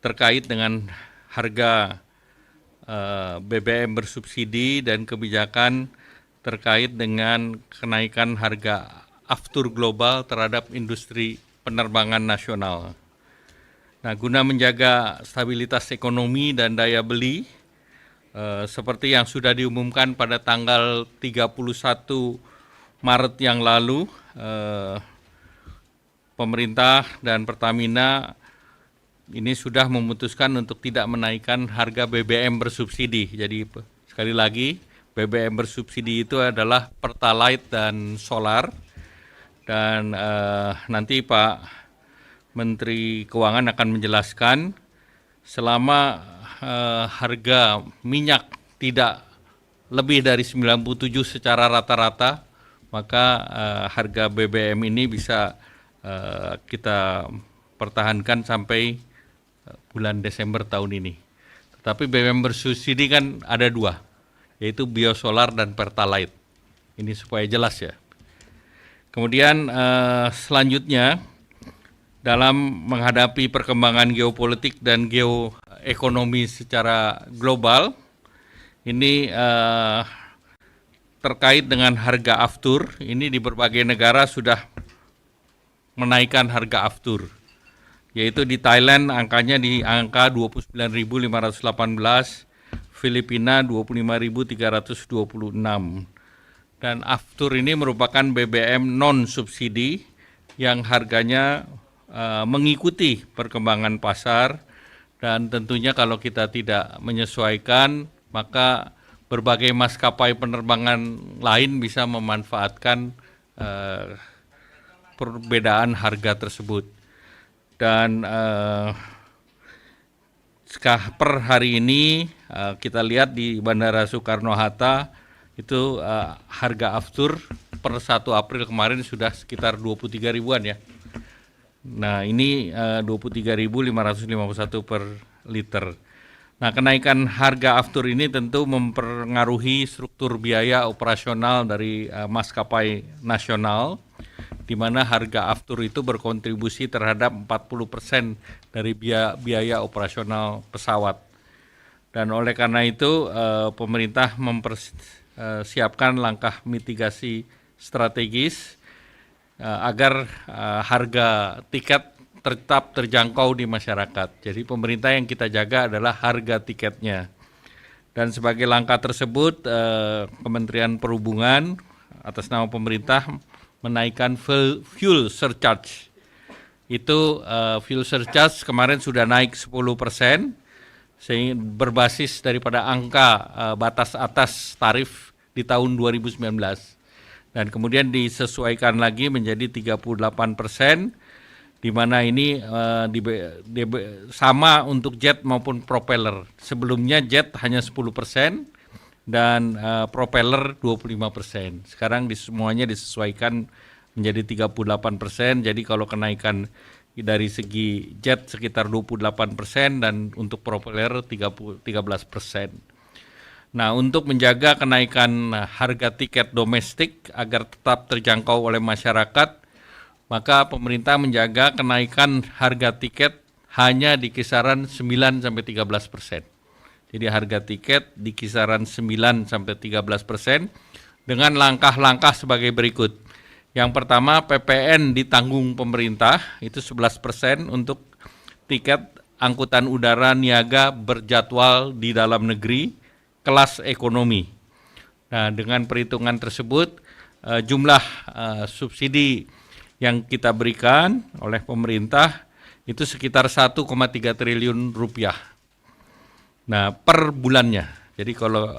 terkait dengan harga BBM bersubsidi dan kebijakan terkait dengan kenaikan harga aftur global terhadap industri penerbangan nasional. Nah, guna menjaga stabilitas ekonomi dan daya beli, seperti yang sudah diumumkan pada tanggal 31 Maret yang lalu, pemerintah dan Pertamina ini sudah memutuskan untuk tidak menaikkan harga BBM bersubsidi. Jadi sekali lagi, BBM bersubsidi itu adalah Pertalite dan solar. Dan nanti Pak Menteri Keuangan akan menjelaskan selama harga minyak tidak lebih dari 97 secara rata-rata, maka harga BBM ini bisa kita pertahankan sampai bulan Desember tahun ini. Tetapi BBM bersubsidi kan ada dua, yaitu biosolar dan Pertalite. Ini supaya jelas ya. Kemudian selanjutnya, dalam menghadapi perkembangan geopolitik dan geoekonomi secara global, ini terkait dengan harga aftur, ini di berbagai negara sudah menaikkan harga aftur, yaitu di Thailand angkanya di angka 29.518, Filipina 25.326. Dan aftur ini merupakan BBM non-subsidi yang harganya mengikuti perkembangan pasar, dan tentunya kalau kita tidak menyesuaikan, maka berbagai maskapai penerbangan lain bisa memanfaatkan perbedaan harga tersebut. Dan per hari ini kita lihat di Bandara Soekarno-Hatta itu harga aftur per 1 April kemarin sudah sekitar 23 ribuan ya. Nah, ini 23.551 per liter. Nah, kenaikan harga aftur ini tentu mempengaruhi struktur biaya operasional dari maskapai nasional, di mana harga aftur itu berkontribusi terhadap 40% dari biaya operasional pesawat. Dan oleh karena itu pemerintah mempersiapkan langkah mitigasi strategis agar harga tiket tetap terjangkau di masyarakat. Jadi pemerintah yang kita jaga adalah harga tiketnya. Dan sebagai langkah tersebut, Kementerian Perhubungan atas nama pemerintah menaikkan fuel surcharge. Itu fuel surcharge kemarin sudah naik 10%, sehingga berbasis daripada angka batas atas tarif di tahun 2019. Dan kemudian disesuaikan lagi menjadi 38%, di mana ini sama untuk jet maupun propeller. Sebelumnya jet hanya 10% dan propeller 25%. Sekarang semuanya disesuaikan menjadi 38%. Jadi kalau kenaikan dari segi jet sekitar 28% dan untuk propeller 13%. Nah, untuk menjaga kenaikan harga tiket domestik agar tetap terjangkau oleh masyarakat, maka pemerintah menjaga kenaikan harga tiket hanya di kisaran 9-13%. Jadi harga tiket di kisaran 9-13% dengan langkah-langkah sebagai berikut. Yang pertama, PPN ditanggung pemerintah, itu 11% untuk tiket angkutan udara niaga berjadwal di dalam negeri, kelas ekonomi. Nah, dengan perhitungan tersebut, jumlah subsidi yang kita berikan oleh pemerintah itu sekitar 1,3 triliun rupiah. Nah, per bulannya. Jadi kalau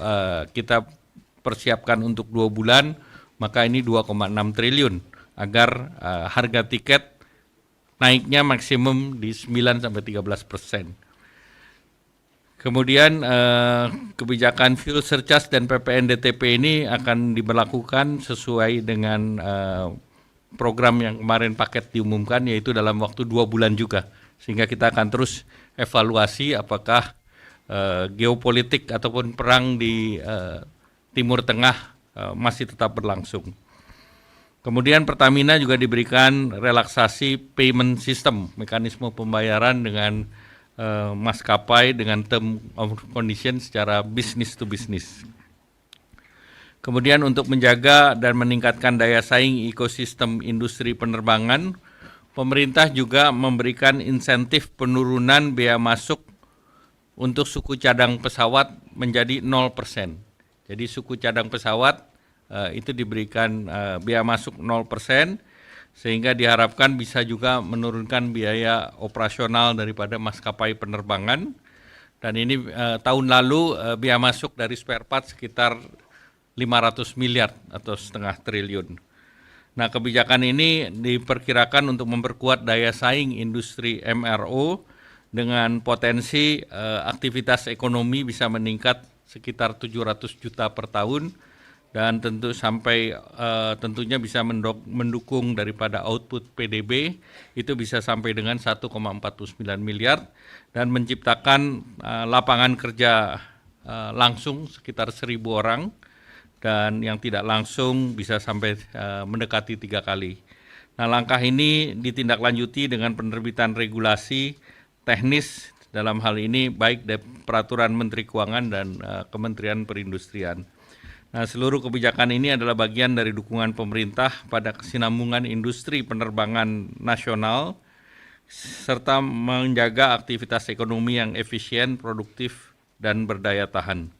kita persiapkan untuk 2 bulan, maka ini 2,6 triliun agar harga tiket naiknya maksimum di 9-13%. Kemudian kebijakan fuel surcharge dan PPN DTP ini akan diberlakukan sesuai dengan program yang kemarin paket diumumkan, yaitu dalam waktu 2 bulan juga. Sehingga kita akan terus evaluasi apakah geopolitik ataupun perang di Timur Tengah masih tetap berlangsung. Kemudian Pertamina juga diberikan relaksasi payment system, mekanisme pembayaran dengan maskapai dengan term of condition secara business to business. Kemudian untuk menjaga dan meningkatkan daya saing ekosistem industri penerbangan, pemerintah juga memberikan insentif penurunan biaya masuk untuk suku cadang pesawat menjadi 0%. Jadi suku cadang pesawat itu diberikan biaya masuk 0%, sehingga diharapkan bisa juga menurunkan biaya operasional daripada maskapai penerbangan. Dan ini tahun lalu biaya masuk dari spare part sekitar 500 miliar atau setengah triliun. Nah, kebijakan ini diperkirakan untuk memperkuat daya saing industri MRO dengan potensi aktivitas ekonomi bisa meningkat sekitar 700 juta per tahun, dan tentunya bisa mendukung daripada output PDB itu bisa sampai dengan 1,49 miliar dan menciptakan lapangan kerja langsung sekitar 1.000 orang, dan yang tidak langsung bisa sampai mendekati 3 kali. Nah, langkah ini ditindaklanjuti dengan penerbitan regulasi teknis dalam hal ini baik dari peraturan Menteri Keuangan dan Kementerian Perindustrian. Nah, seluruh kebijakan ini adalah bagian dari dukungan pemerintah pada kesinambungan industri penerbangan nasional serta menjaga aktivitas ekonomi yang efisien, produktif, dan berdaya tahan.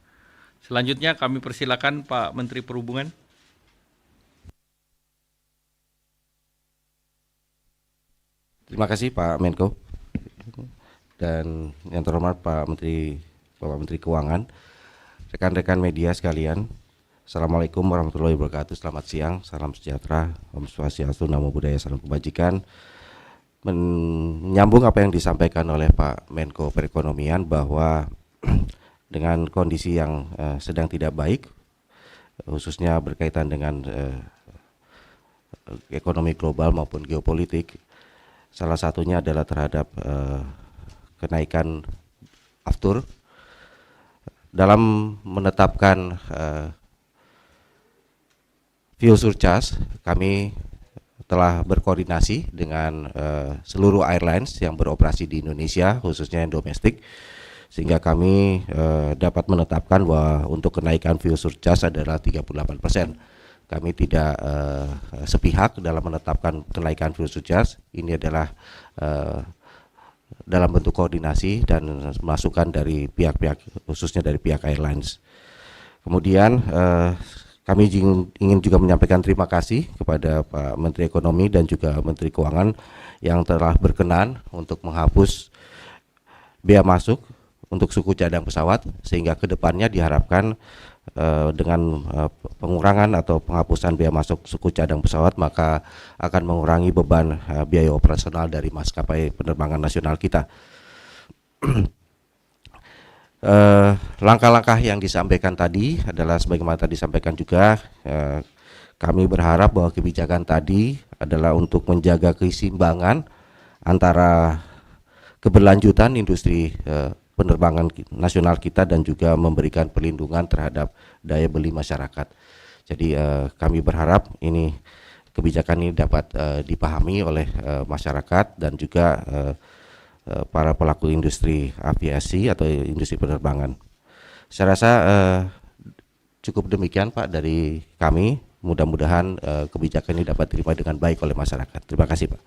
Selanjutnya kami persilakan Pak Menteri Perhubungan. Terima kasih Pak Menko dan yang terhormat Bapak Menteri Keuangan, rekan-rekan media sekalian. Assalamualaikum warahmatullahi wabarakatuh. Selamat siang, salam sejahtera, Om Swastiastu, Namo Buddhaya, salam kebajikan. Menyambung apa yang disampaikan oleh Pak Menko Perekonomian bahwa dengan kondisi yang sedang tidak baik, khususnya berkaitan dengan ekonomi global maupun geopolitik, salah satunya adalah terhadap kenaikan aftur. Dalam menetapkan fuel surcharge, kami telah berkoordinasi dengan seluruh airlines yang beroperasi di Indonesia, khususnya yang domestik, sehingga kami dapat menetapkan bahwa untuk kenaikan fuel surcharge adalah 38%. Kami tidak sepihak dalam menetapkan kenaikan fuel surcharge. Ini adalah dalam bentuk koordinasi dan masukan dari pihak-pihak, khususnya dari pihak airlines. Kemudian kami ingin juga menyampaikan terima kasih kepada Pak Menteri Ekonomi dan juga Menteri Keuangan yang telah berkenan untuk menghapus bea masuk untuk suku cadang pesawat, sehingga kedepannya diharapkan dengan pengurangan atau penghapusan bea masuk suku cadang pesawat maka akan mengurangi beban biaya operasional dari maskapai penerbangan nasional kita. Langkah-langkah yang disampaikan tadi adalah sebagaimana tadi disampaikan juga, kami berharap bahwa kebijakan tadi adalah untuk menjaga keseimbangan antara keberlanjutan industri penerbangan nasional kita dan juga memberikan perlindungan terhadap daya beli masyarakat. Jadi kami berharap ini kebijakan ini dapat dipahami oleh masyarakat dan juga para pelaku industri aviasi atau industri penerbangan. Saya rasa cukup demikian Pak dari kami. Mudah-mudahan kebijakan ini dapat diterima dengan baik oleh masyarakat. Terima kasih Pak.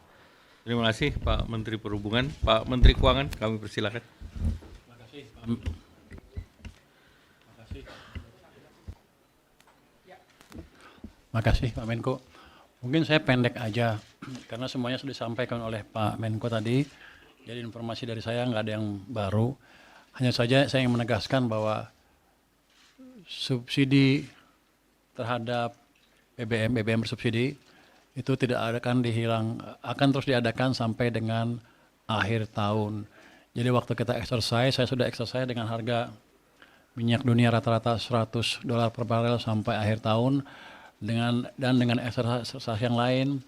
Terima kasih Pak Menteri Perhubungan. Pak Menteri Keuangan, kami persilakan. Terima kasih Pak Menko. Mungkin saya pendek aja karena semuanya sudah disampaikan oleh Pak Menko tadi. Jadi informasi dari saya nggak ada yang baru. Hanya saja saya ingin menegaskan bahwa subsidi terhadap BBM bersubsidi itu akan terus diadakan sampai dengan akhir tahun. Jadi waktu kita exercise, saya sudah exercise dengan harga minyak dunia rata-rata $100 per barel sampai akhir tahun, dengan exercise yang lain,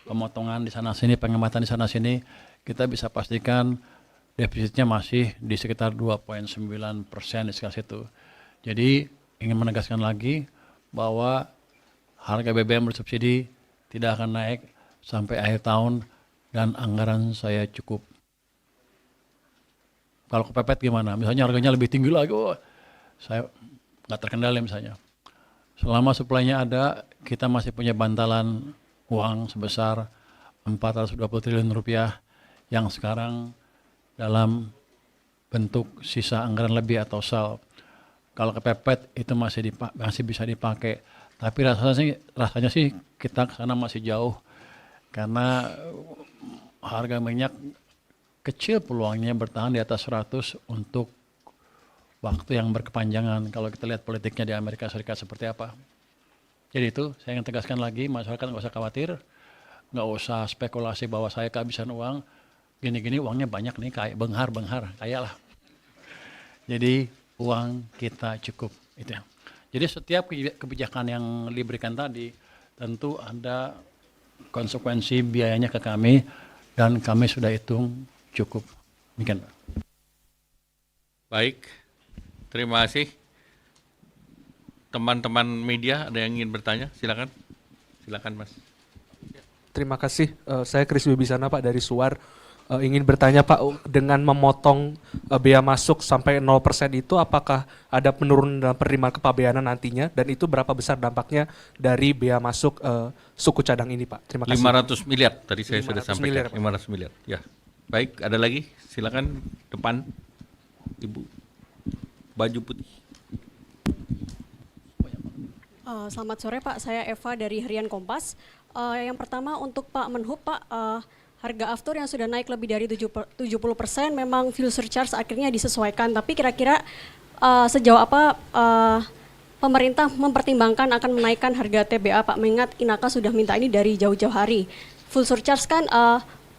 pemotongan di sana sini, penghematan di sana sini, kita bisa pastikan defisitnya masih di sekitar 2,9% di sekitar situ. Jadi ingin menegaskan lagi bahwa harga BBM bersubsidi tidak akan naik sampai akhir tahun dan anggaran saya cukup. Kalau kepepet gimana? Misalnya harganya lebih tinggi lagi, saya nggak terkendali misalnya. Selama supply-nya ada, kita masih punya bantalan uang sebesar 420 triliun rupiah yang sekarang dalam bentuk sisa anggaran lebih atau SAL. Kalau kepepet itu masih bisa dipakai. Tapi rasanya sih kita ke sana masih jauh karena harga minyak kecil peluangnya bertahan di atas 100 untuk waktu yang berkepanjangan kalau kita lihat politiknya di Amerika Serikat seperti apa. Jadi itu saya ingin tegaskan lagi, masyarakat nggak usah khawatir, nggak usah spekulasi bahwa saya kehabisan uang, gini-gini uangnya banyak nih, kayak benghar, kaya lah. Jadi uang kita cukup, itu ya. Jadi setiap kebijakan yang diberikan tadi tentu ada konsekuensi biayanya ke kami dan kami sudah hitung cukup. Demikian, Pak. Baik, terima kasih. Teman-teman media ada yang ingin bertanya? Silakan. Silakan, Mas. Terima kasih. Saya Kris Wibisana, Pak, dari Suar. Ingin bertanya, Pak, dengan memotong bea masuk sampai 0% itu apakah ada penurunan dalam penerimaan kepabeanan nantinya dan itu berapa besar dampaknya dari bea masuk suku cadang ini, Pak? Terima kasih. 500 miliar tadi saya sudah 500 sampaikan. miliar, Pak. 500 miliar. Ya. Baik, ada lagi? Silakan depan. Ibu. Baju putih. Selamat sore Pak, saya Eva dari Harian Kompas. Yang pertama untuk Pak Menhub, Pak, harga aftur yang sudah naik lebih dari 70% memang fuel surcharge akhirnya disesuaikan. Tapi kira-kira sejauh apa pemerintah mempertimbangkan akan menaikkan harga TBA, Pak? Mengingat Inaka sudah minta ini dari jauh-jauh hari. Fuel surcharge kan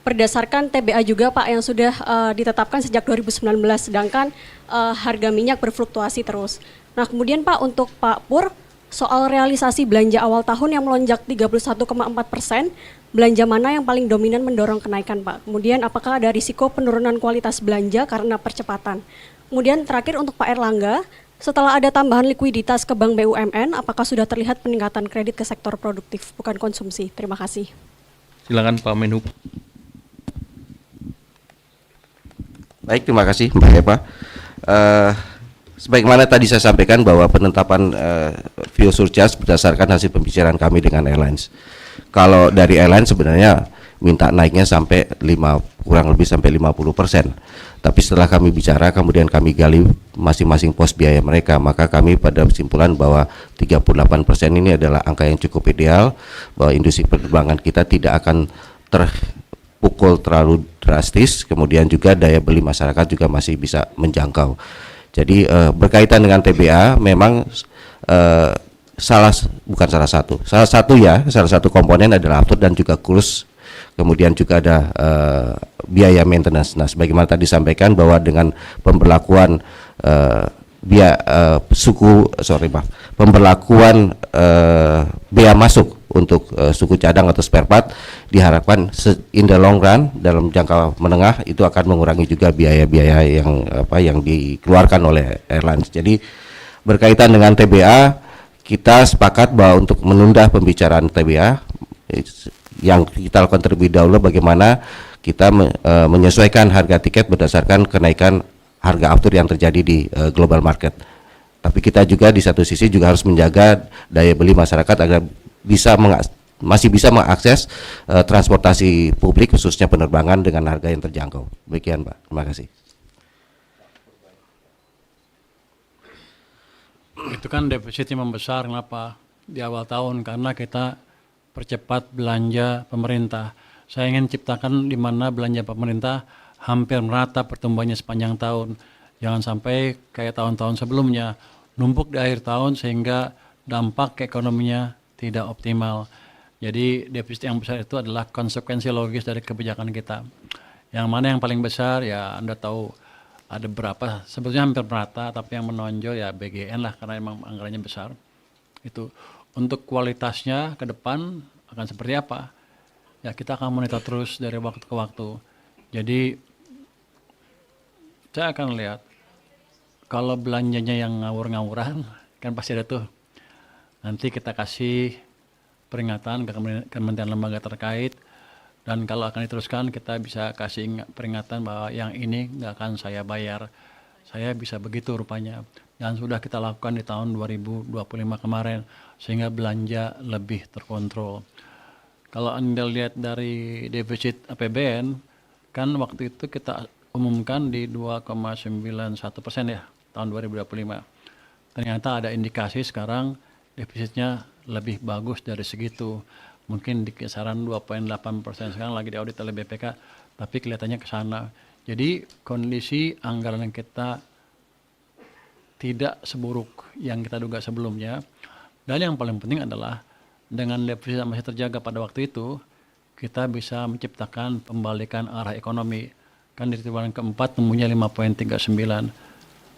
berdasarkan TBA juga Pak yang sudah ditetapkan sejak 2019, sedangkan harga minyak berfluktuasi terus. Nah kemudian Pak untuk Pak Pur, soal realisasi belanja awal tahun yang melonjak 31,4%, belanja mana yang paling dominan mendorong kenaikan Pak? Kemudian apakah ada risiko penurunan kualitas belanja karena percepatan? Kemudian terakhir untuk Pak Erlangga, setelah ada tambahan likuiditas ke Bank BUMN, apakah sudah terlihat peningkatan kredit ke sektor produktif, bukan konsumsi? Terima kasih. Silakan Pak Menhub. Baik, terima kasih Mbak Eva. Sebagaimana tadi saya sampaikan bahwa penetapan fuel surcharge berdasarkan hasil pembicaraan kami dengan airlines. Kalau dari airlines sebenarnya minta naiknya sampai kurang lebih sampai 50%. Tapi setelah kami bicara kemudian kami gali masing-masing pos biaya mereka, maka kami pada kesimpulan bahwa 38% ini adalah angka yang cukup ideal, bahwa industri penerbangan kita tidak akan terpukul terlalu drastis, kemudian juga daya beli masyarakat juga masih bisa menjangkau. Jadi berkaitan dengan TBA memang salah satu komponen adalah aftur dan juga kurs, kemudian juga ada biaya maintenance. Nah, sebagaimana tadi disampaikan bahwa dengan pemberlakuan pemberlakuan bea masuk untuk suku cadang atau spare part diharapkan in the long run dalam jangka menengah itu akan mengurangi juga biaya-biaya yang dikeluarkan oleh airlines. Jadi berkaitan dengan TBA kita sepakat bahwa untuk menunda pembicaraan TBA yang kita lakukan terlebih dahulu bagaimana kita menyesuaikan harga tiket berdasarkan kenaikan harga aftur yang terjadi di global market. Tapi kita juga di satu sisi juga harus menjaga daya beli masyarakat agar masih bisa mengakses transportasi publik khususnya penerbangan dengan harga yang terjangkau. Demikian Pak, terima kasih. Itu kan defisitnya membesar, kenapa? Di awal tahun karena kita percepat belanja pemerintah. Saya ingin ciptakan di mana belanja pemerintah hampir merata pertumbuhannya sepanjang tahun. Jangan sampai kayak tahun-tahun sebelumnya numpuk di akhir tahun sehingga dampak ke ekonominya tidak optimal. Jadi defisit yang besar itu adalah konsekuensi logis dari kebijakan kita. Yang mana yang paling besar ya Anda tahu ada berapa, sebetulnya hampir merata, tapi yang menonjol ya BGN lah karena memang anggarannya besar. Itu untuk kualitasnya ke depan akan seperti apa? Ya kita akan monitor terus dari waktu ke waktu. Jadi saya akan lihat kalau belanjanya yang ngawur-ngawuran kan pasti ada tuh. Nanti kita kasih peringatan ke kementerian lembaga terkait Dan kalau akan diteruskan kita bisa kasih peringatan bahwa yang ini nggak akan saya bayar. Saya bisa begitu rupanya. Dan sudah kita lakukan di tahun 2025 kemarin sehingga belanja lebih terkontrol. Kalau Anda lihat dari defisit APBN, kan waktu itu kita umumkan di 2,91% ya tahun 2025. Ternyata ada indikasi sekarang defisitnya lebih bagus dari segitu. Mungkin di kisaran 2,8%, sekarang lagi diaudit oleh BPK, tapi kelihatannya ke sana. Jadi kondisi anggaran yang kita tidak seburuk yang kita duga sebelumnya. Dan yang paling penting adalah dengan defisit yang masih terjaga pada waktu itu, kita bisa menciptakan pembalikan arah ekonomi. Kan di triwulan keempat tumbuhnya 5,39.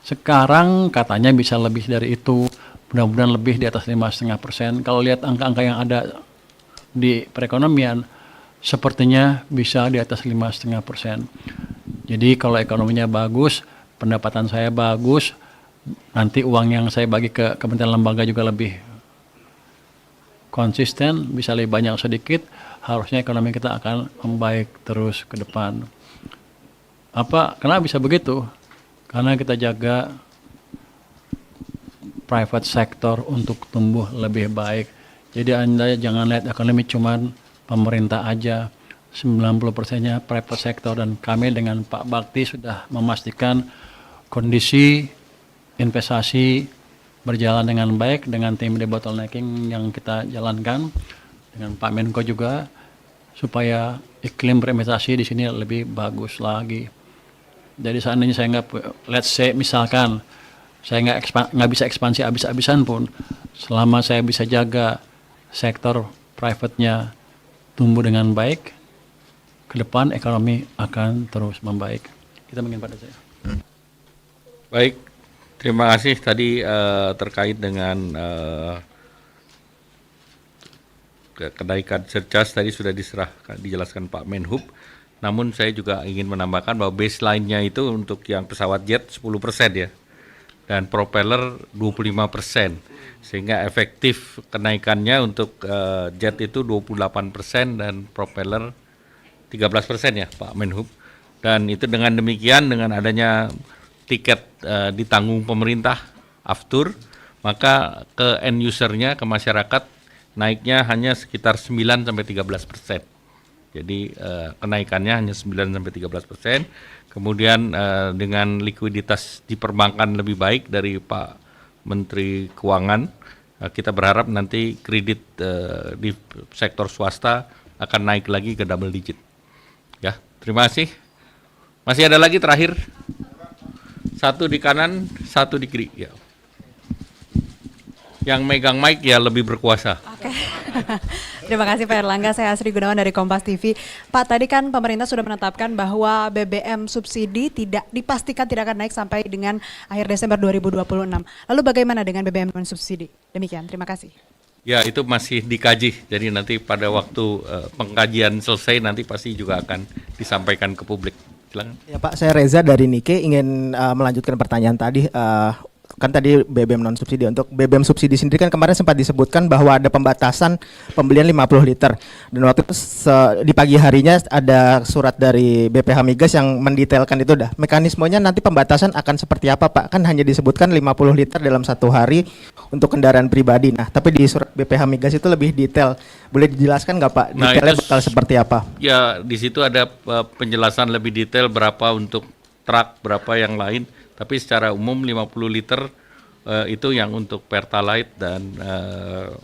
Sekarang katanya bisa lebih dari itu, mudah-mudahan lebih di atas 5,5%. Kalau lihat angka-angka yang ada di perekonomian, sepertinya bisa di atas 5,5%. Jadi kalau ekonominya bagus, pendapatan saya bagus, nanti uang yang saya bagi ke kementerian lembaga juga lebih konsisten, bisa lebih banyak sedikit, harusnya ekonomi kita akan membaik terus ke depan. Kenapa bisa begitu? Karena kita jaga private sector untuk tumbuh lebih baik. Jadi Anda jangan lihat ekonomi cuman pemerintah aja, 90%-nya private sector, dan kami dengan Pak Bakti sudah memastikan kondisi investasi berjalan dengan baik dengan tim debottlenecking yang kita jalankan dengan Pak Menko juga supaya iklim berinvestasi di sini lebih bagus lagi. Jadi seandainya saya let's say misalkan saya nggak bisa ekspansi habis-habisan pun, selama saya bisa jaga sektor private-nya tumbuh dengan baik, ke depan ekonomi akan terus membaik. Kita mungkin pada saya. Baik, terima kasih tadi terkait dengan kenaikan surcharge tadi sudah dijelaskan Pak Menhub. Namun saya juga ingin menambahkan bahwa baseline-nya itu untuk yang pesawat jet 10% ya, dan propeller 25%, sehingga efektif kenaikannya untuk jet itu 28% dan propeller 13% ya Pak Menhub. Dan itu dengan demikian, dengan adanya tiket ditanggung pemerintah aftur, maka ke end usernya, ke masyarakat naiknya hanya sekitar 9-13%. Jadi kenaikannya hanya 9-13%. Kemudian dengan likuiditas di perbankan lebih baik dari Pak Menteri Keuangan, kita berharap nanti kredit di sektor swasta akan naik lagi ke double digit. Ya, terima kasih. Masih ada lagi terakhir. Satu di kanan, satu di kiri. Ya. Yang megang mic ya lebih berkuasa. Oke. Terima kasih Pak Erlangga, saya Asri Gunawan dari Kompas TV. Pak, tadi kan pemerintah sudah menetapkan bahwa BBM subsidi dipastikan tidak akan naik sampai dengan akhir Desember 2026. Lalu bagaimana dengan BBM non subsidi? Demikian, terima kasih. Ya, itu masih dikaji. Jadi nanti pada waktu pengkajian selesai nanti pasti juga akan disampaikan ke publik. Silakan. Ya Pak, saya Reza dari Nike ingin melanjutkan pertanyaan tadi. Kan tadi BBM non subsidi, untuk BBM subsidi sendiri kan kemarin sempat disebutkan bahwa ada pembatasan pembelian 50 liter, dan waktu itu di pagi harinya ada surat dari BPH Migas yang mendetailkan itu. Mekanismenya nanti pembatasan akan seperti apa Pak? Kan hanya disebutkan 50 liter dalam satu hari untuk kendaraan pribadi. Nah, tapi di surat BPH Migas itu lebih detail. Boleh dijelaskan nggak Pak? Detailnya bakal seperti apa? Ya, di situ ada penjelasan lebih detail berapa untuk truk, berapa yang lain. Tapi secara umum 50 liter itu yang untuk Pertalite dan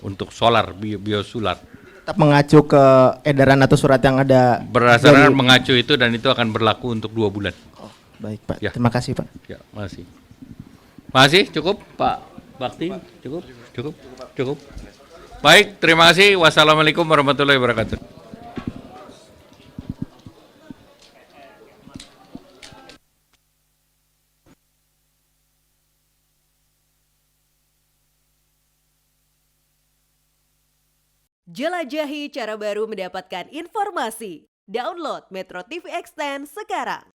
untuk solar, biosolar. Tetap mengacu ke edaran atau surat yang ada? Berdasarkan mengacu itu, dan itu akan berlaku untuk 2 bulan. Oh, baik Pak, Ya. terima kasih Pak. Ya, masih. Masih cukup Pak Bakti? Cukup. Baik, terima kasih. Wassalamualaikum warahmatullahi wabarakatuh. Jelajahi cara baru mendapatkan informasi. Download Metro TV Extend sekarang.